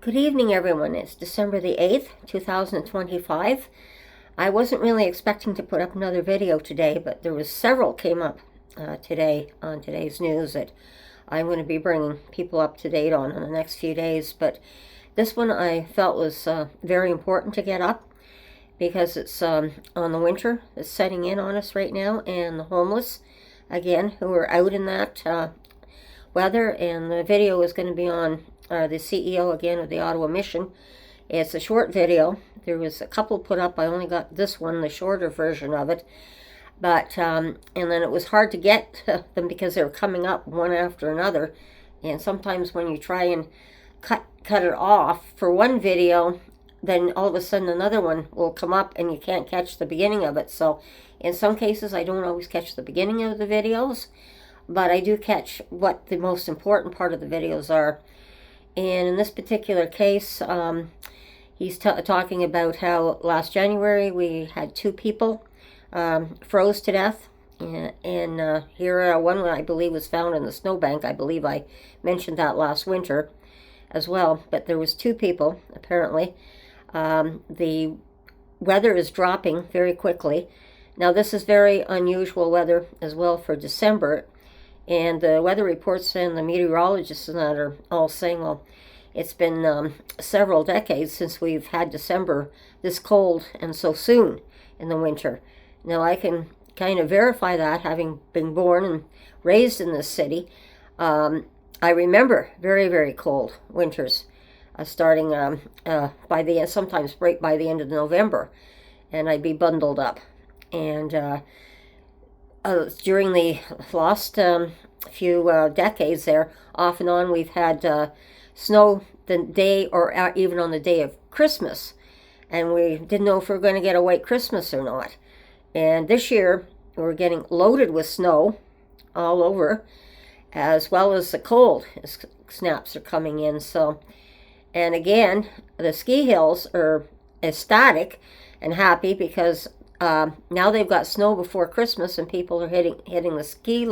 Good evening, everyone. It's December the 8th, 2025. I wasn't really expecting to put up another video today, but there was several came up today on today's news that I'm going to be bringing people up to date on in the next few days. But this one I felt was very important to get up because it's on the winter that's setting in on us right now, and the homeless, again, who are out in that weather. And the video is going to be on the CEO again of the Ottawa Mission. It's a short video. There was a couple put up. I only got this one, the shorter version of it. But and then it was hard to get them because they were coming up one after another. And sometimes when you try and cut it off for one video, then all of a sudden another one will come up and you can't catch the beginning of it. So in some cases I don't always catch the beginning of the videos, but I do catch what the most important part of the videos are. And in this particular case, he's talking about how last January we had 2 people froze to death. And here one I believe was found in the snowbank. I believe I mentioned that last winter as well. But there was 2 people, apparently. The weather is dropping very quickly. Now this is very unusual weather as well for December. And the weather reports and the meteorologists and that are all saying, well, it's been several decades since we've had December this cold and so soon in the winter. Now I can kind of verify that, having been born and raised in this city. I remember very, very cold winters, starting by the sometimes right by the end of November, and I'd be bundled up. And during the last few decades there, off and on, we've had snow the day or even on the day of Christmas. And we didn't know if we were going to get a white Christmas or not. And this year, we're getting loaded with snow all over, as well as the cold snaps are coming in. So, and again, the ski hills are ecstatic and happy because now they've got snow before Christmas, and people are hitting the ski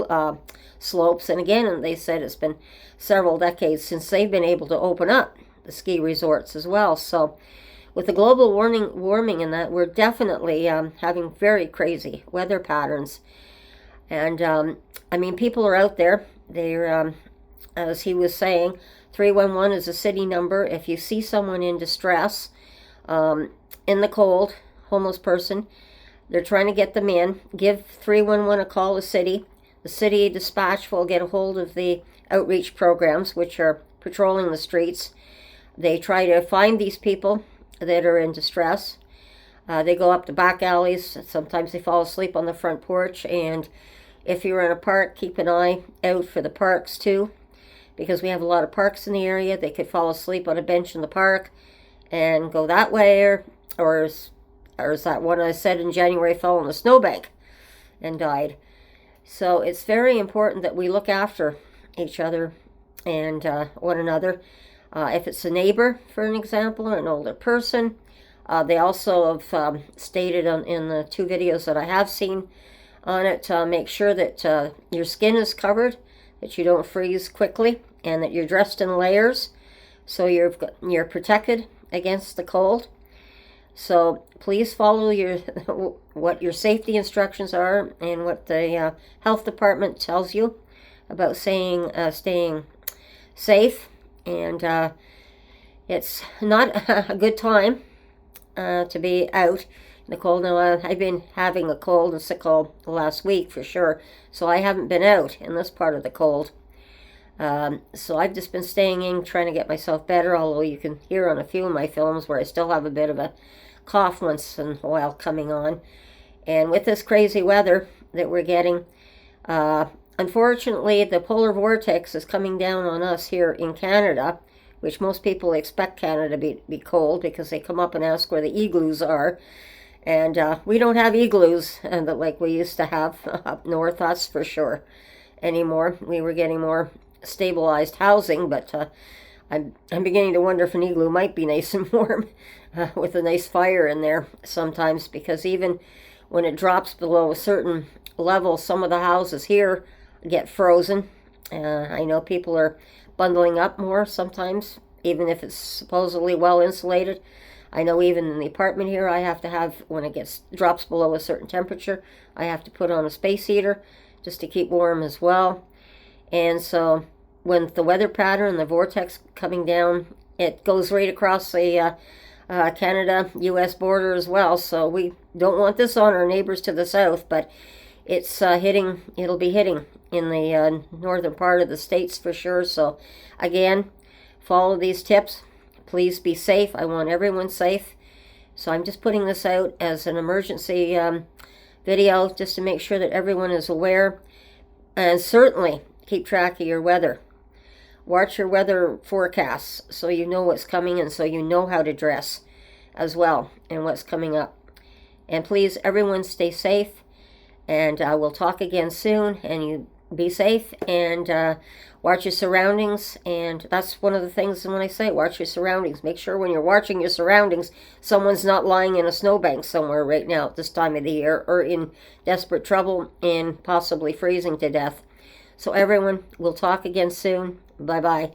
slopes. And again, they said it's been several decades since they've been able to open up the ski resorts as well. So with the global warming and that, we're definitely having very crazy weather patterns. And I mean, people are out there. They're, as he was saying, 311 is a city number. If you see someone in distress, in the cold, homeless person, they're trying to get them in, give 311 a call, the city. The city dispatch will get a hold of the outreach programs, which are patrolling the streets. They try to find these people that are in distress. They go up to back alleys. Sometimes they fall asleep on the front porch. And if you're in a park, keep an eye out for the parks too, because we have a lot of parks in the area. They could fall asleep on a bench in the park and go that way, or is that one I said in January fell on the snowbank and died. So it's very important that we look after each other and one another. If it's a neighbor, for an example, or an older person, they also have stated in the 2 videos that I have seen on it, make sure that your skin is covered, that you don't freeze quickly, and that you're dressed in layers so you're protected against the cold. So please follow what your safety instructions are and what the health department tells you about staying safe. And it's not a good time to be out in the cold. Now I've been having a cold and sick all the last week for sure, so I haven't been out in this part of the cold. So I've just been staying in, trying to get myself better, although you can hear on a few of my films where I still have a bit of a cough once in a while coming on. And with this crazy weather that we're getting, unfortunately the polar vortex is coming down on us here in Canada, which most people expect Canada to be cold because they come up and ask where the igloos are. And we don't have igloos like we used to have up north, that's for sure, anymore. We were getting more stabilized housing, but I'm beginning to wonder if an igloo might be nice and warm with a nice fire in there sometimes, because even when it drops below a certain level, some of the houses here get frozen. I know people are bundling up more sometimes even if it's supposedly well insulated. I know even in the apartment here, I have to have, when it drops below a certain temperature, I have to put on a space heater just to keep warm as well. And so when the weather pattern, the vortex coming down, it goes right across the Canada-U.S. border as well. So we don't want this on our neighbors to the south, but it's it'll be hitting in the northern part of the states for sure. So again, follow these tips. Please be safe. I want everyone safe. So I'm just putting this out as an emergency video just to make sure that everyone is aware. And certainly keep track of your weather. Watch your weather forecasts so you know what's coming and so you know how to dress as well and what's coming up. And please, everyone, stay safe. And we'll talk again soon. And you be safe and watch your surroundings. And that's one of the things when I say watch your surroundings. Make sure when you're watching your surroundings, someone's not lying in a snowbank somewhere right now at this time of the year or in desperate trouble and possibly freezing to death. So everyone, we'll talk again soon. Bye-bye.